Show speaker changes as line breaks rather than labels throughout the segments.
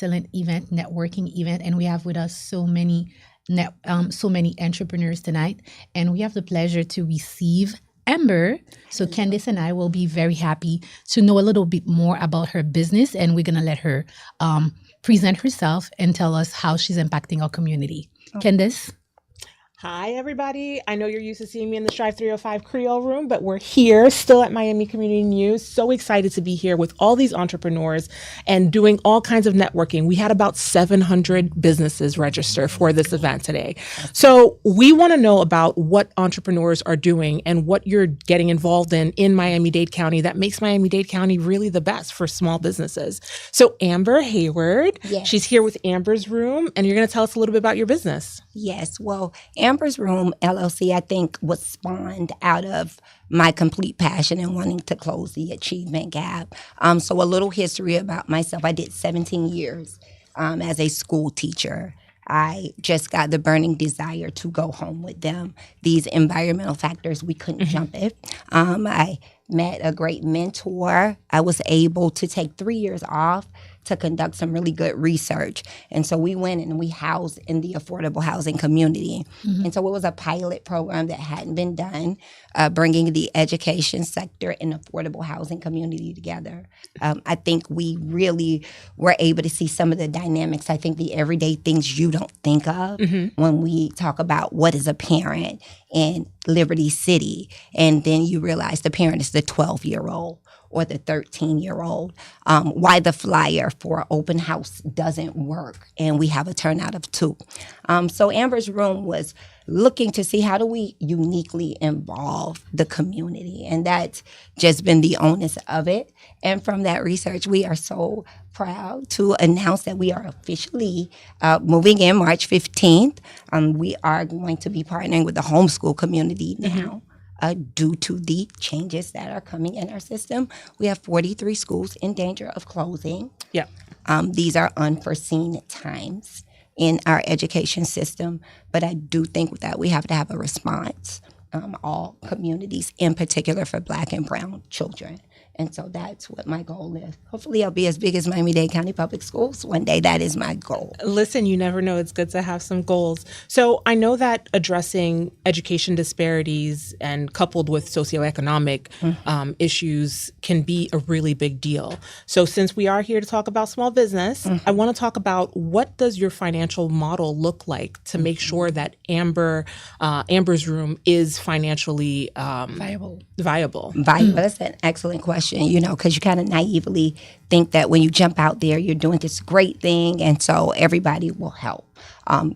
excellent event, networking event, and we have with us so many entrepreneurs tonight, and we have the pleasure to receive Amber. So Candice and I will be very happy to know a little bit more about her business, and we're gonna let her present herself and tell us how she's impacting our community. Candice?
Hi, everybody. I know you're used to seeing me in the Strive305 Kreyol room, but we're here still at Miami Community News. So excited to be here with all these entrepreneurs and doing all kinds of networking. We had about 700 businesses register for this event today. So we want to know about what entrepreneurs are doing and what you're getting involved in Miami-Dade County that makes Miami-Dade County really the best for small businesses. So Amber Hayward, she's here with Amber's Room, and you're going to tell us a little bit about your business.
Yes, well, Amber's Room LLC, I think, was spawned out of my complete passion and wanting to close the achievement gap. So a little history about myself. I did 17 years as a school teacher. I just got the burning desire to go home with them. These environmental factors, we couldn't jump it. I met a great mentor. I was able to take 3 years off to conduct some really good research. And so we went and we housed in the affordable housing community. And so it was a pilot program that hadn't been done, bringing the education sector and affordable housing community together. I think we really were able to see some of the dynamics, I think the everyday things you don't think of when we talk about what is a parent in Liberty City. And then you realize the parent is the 12-year-old or the 13-year-old, why the flyer for open house doesn't work, and we have a turnout of 2. So Amber's Room was looking to see how do we uniquely involve the community, and that's just been the onus of it. And from that research, we are so proud to announce that we are officially moving in March 15th. We are going to be partnering with the homeschool community now. Due to the changes that are coming in our system. We have 43 schools in danger of closing. These are unforeseen times in our education system, but I do think that we have to have a response, all communities, in particular for Black and brown children. And so that's what my goal is. Hopefully I'll be as big as Miami-Dade County Public Schools one day. That is my goal.
Listen, you never know. It's good to have some goals. So I know that addressing education disparities and coupled with socioeconomic issues can be a really big deal. So since we are here to talk about small business, I want to talk about what does your financial model look like to make sure that Amber's Room is financially viable.
That's an excellent question, because you kind of naively think that when you jump out there, you're doing this great thing, and so everybody will help.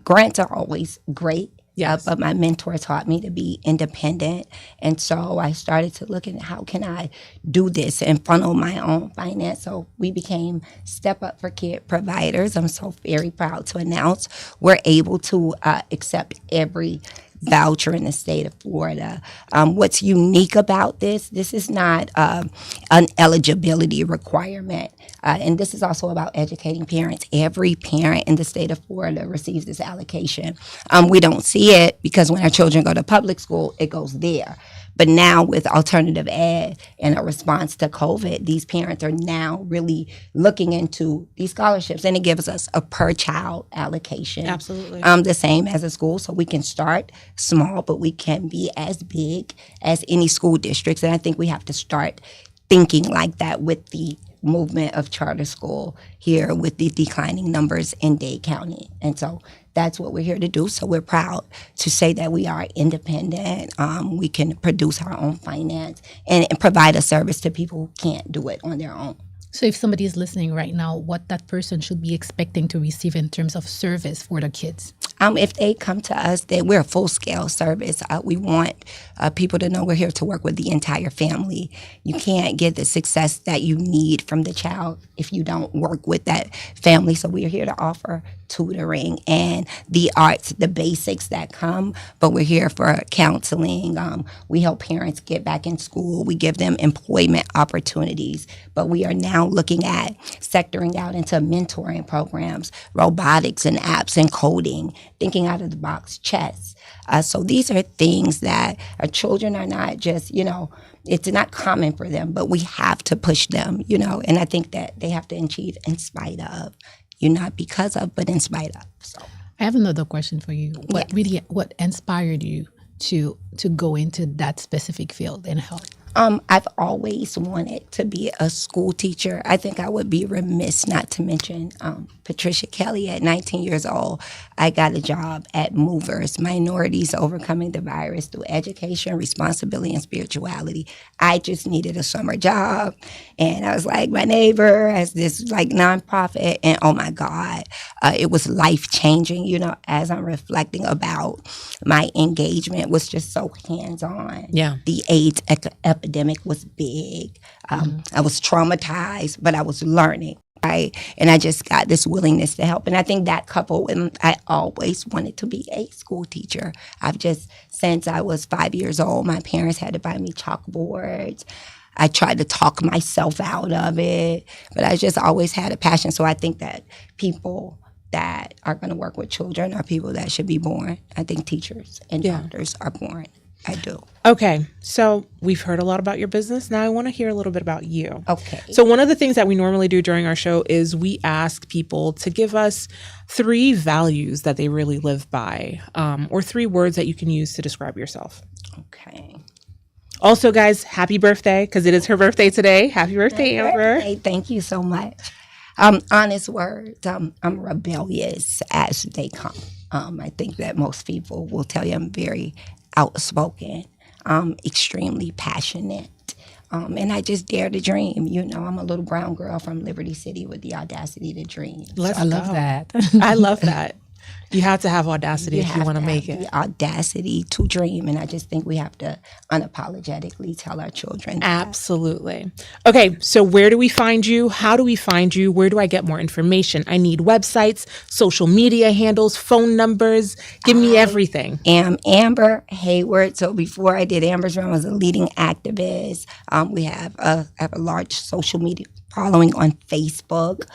Grants are always great. But my mentor taught me to be independent. And so I started to look at how can I do this and funnel my own finance. So we became Step Up for Kid providers. I'm so very proud to announce we're able to accept every voucher in the state of Florida. What's unique about this is not an eligibility requirement. And this is also about educating parents. Every parent in the state of Florida receives this allocation. We don't see it because when our children go to public school, it goes there. But now with alternative ed and a response to COVID, these parents are now really looking into these scholarships, and it gives us a per child allocation.
Absolutely.
The same as a school, so we can start small, but we can be as big as any school districts. And I think we have to start thinking like that with the movement of charter school here with the declining numbers in Dade County. And so that's what we're here to do. So we're proud to say that we are independent. We can produce our own finance and provide a service to people who can't do it on their own.
So if somebody is listening right now, what that person should be expecting to receive in terms of service for the kids?
If they come to us, that we're a full-scale service. We want people to know we're here to work with the entire family. You can't get the success that you need from the child if you don't work with that family. So we're here to offer tutoring and the arts, the basics that come, but we're here for counseling. We help parents get back in school. We give them employment opportunities, but we are now looking at sectoring out into mentoring programs, robotics and apps and coding, thinking out of the box, chess. So these are things that our children are not just, it's not common for them, but we have to push them, and I think that they have to achieve in spite of. you're not because of, but in spite of. So
I have another question for you. What inspired you to go into that specific field and help?
I've always wanted to be a school teacher. I think I would be remiss not to mention Patricia Kelly. At 19 years old, I got a job at Movers, Minorities Overcoming the Virus Through Education, Responsibility, and Spirituality. I just needed a summer job. And I was like, my neighbor has this like nonprofit. And oh my God, it was life-changing. You know, as I'm reflecting about my engagement was just so hands-on.
Yeah.
The AIDS epidemic was big. I was traumatized, but I was learning, right? And I just got this willingness to help. And I think that coupled with, I always wanted to be a school teacher. I've just, since I was 5 years old, my parents had to buy me chalkboards. I tried to talk myself out of it, but I just always had a passion. So I think that people that are going to work with children are people that should be born. I think teachers and doctors are born. I do.
Okay, so we've heard a lot about your business. Now I want to hear a little bit about you.
Okay.
So one of the things that we normally do during our show is we ask people to give us 3 values that they really live by, or 3 words that you can use to describe yourself.
Okay.
Also, guys, happy birthday, because it is her birthday today. Happy birthday, Amber.
Hey, thank you so much. Honest words, I'm rebellious as they come. I think that most people will tell you I'm very outspoken, extremely passionate, and I just dare to dream. You know, I'm a little brown girl from Liberty City with the audacity to dream.
I love that.
I love that. You have to have audacity if you want to make it.
The audacity to dream, and I just think we have to unapologetically tell our children that.
Absolutely. Okay, so where do we find you? How do we find you? Where do I get more information? I need websites, social media handles, phone numbers. Give me everything.
Am Amber Hayward. So before I did Amber's Room, I was a leading activist. We have a large social media following on Facebook,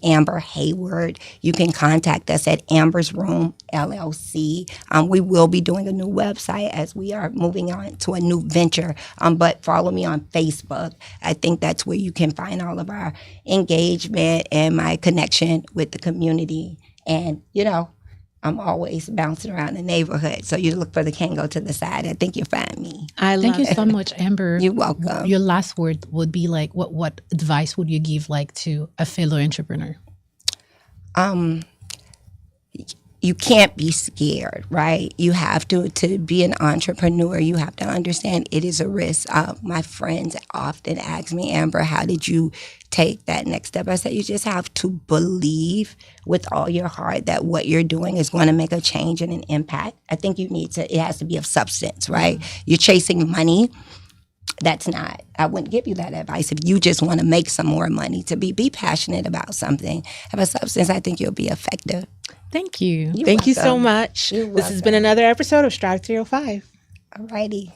Amber Hayward. You can contact us at Amber's Room LLC. We will be doing a new website as we are moving on to a new venture. But follow me on Facebook. I think that's where you can find all of our engagement and my connection with the community. And, you know, I'm always bouncing around the neighborhood. So you look for the Kango to the side. I think you'll find me.
Thank you so much, Amber.
You're welcome.
Your last word would be like, what advice would you give like to a fellow entrepreneur?
You can't be scared, right? You have to be an entrepreneur, you have to understand it is a risk. My friends often ask me, Amber, how did you take that next step? I said, you just have to believe with all your heart that what you're doing is going to make a change and an impact. I think it has to be of substance, right? You're chasing money. That's not, I wouldn't give you that advice. If you just want to make some more money, to be passionate about something, have a substance, I think you'll be effective.
Thank you.
Thank you so much. This has been another episode of Strive305.
All righty.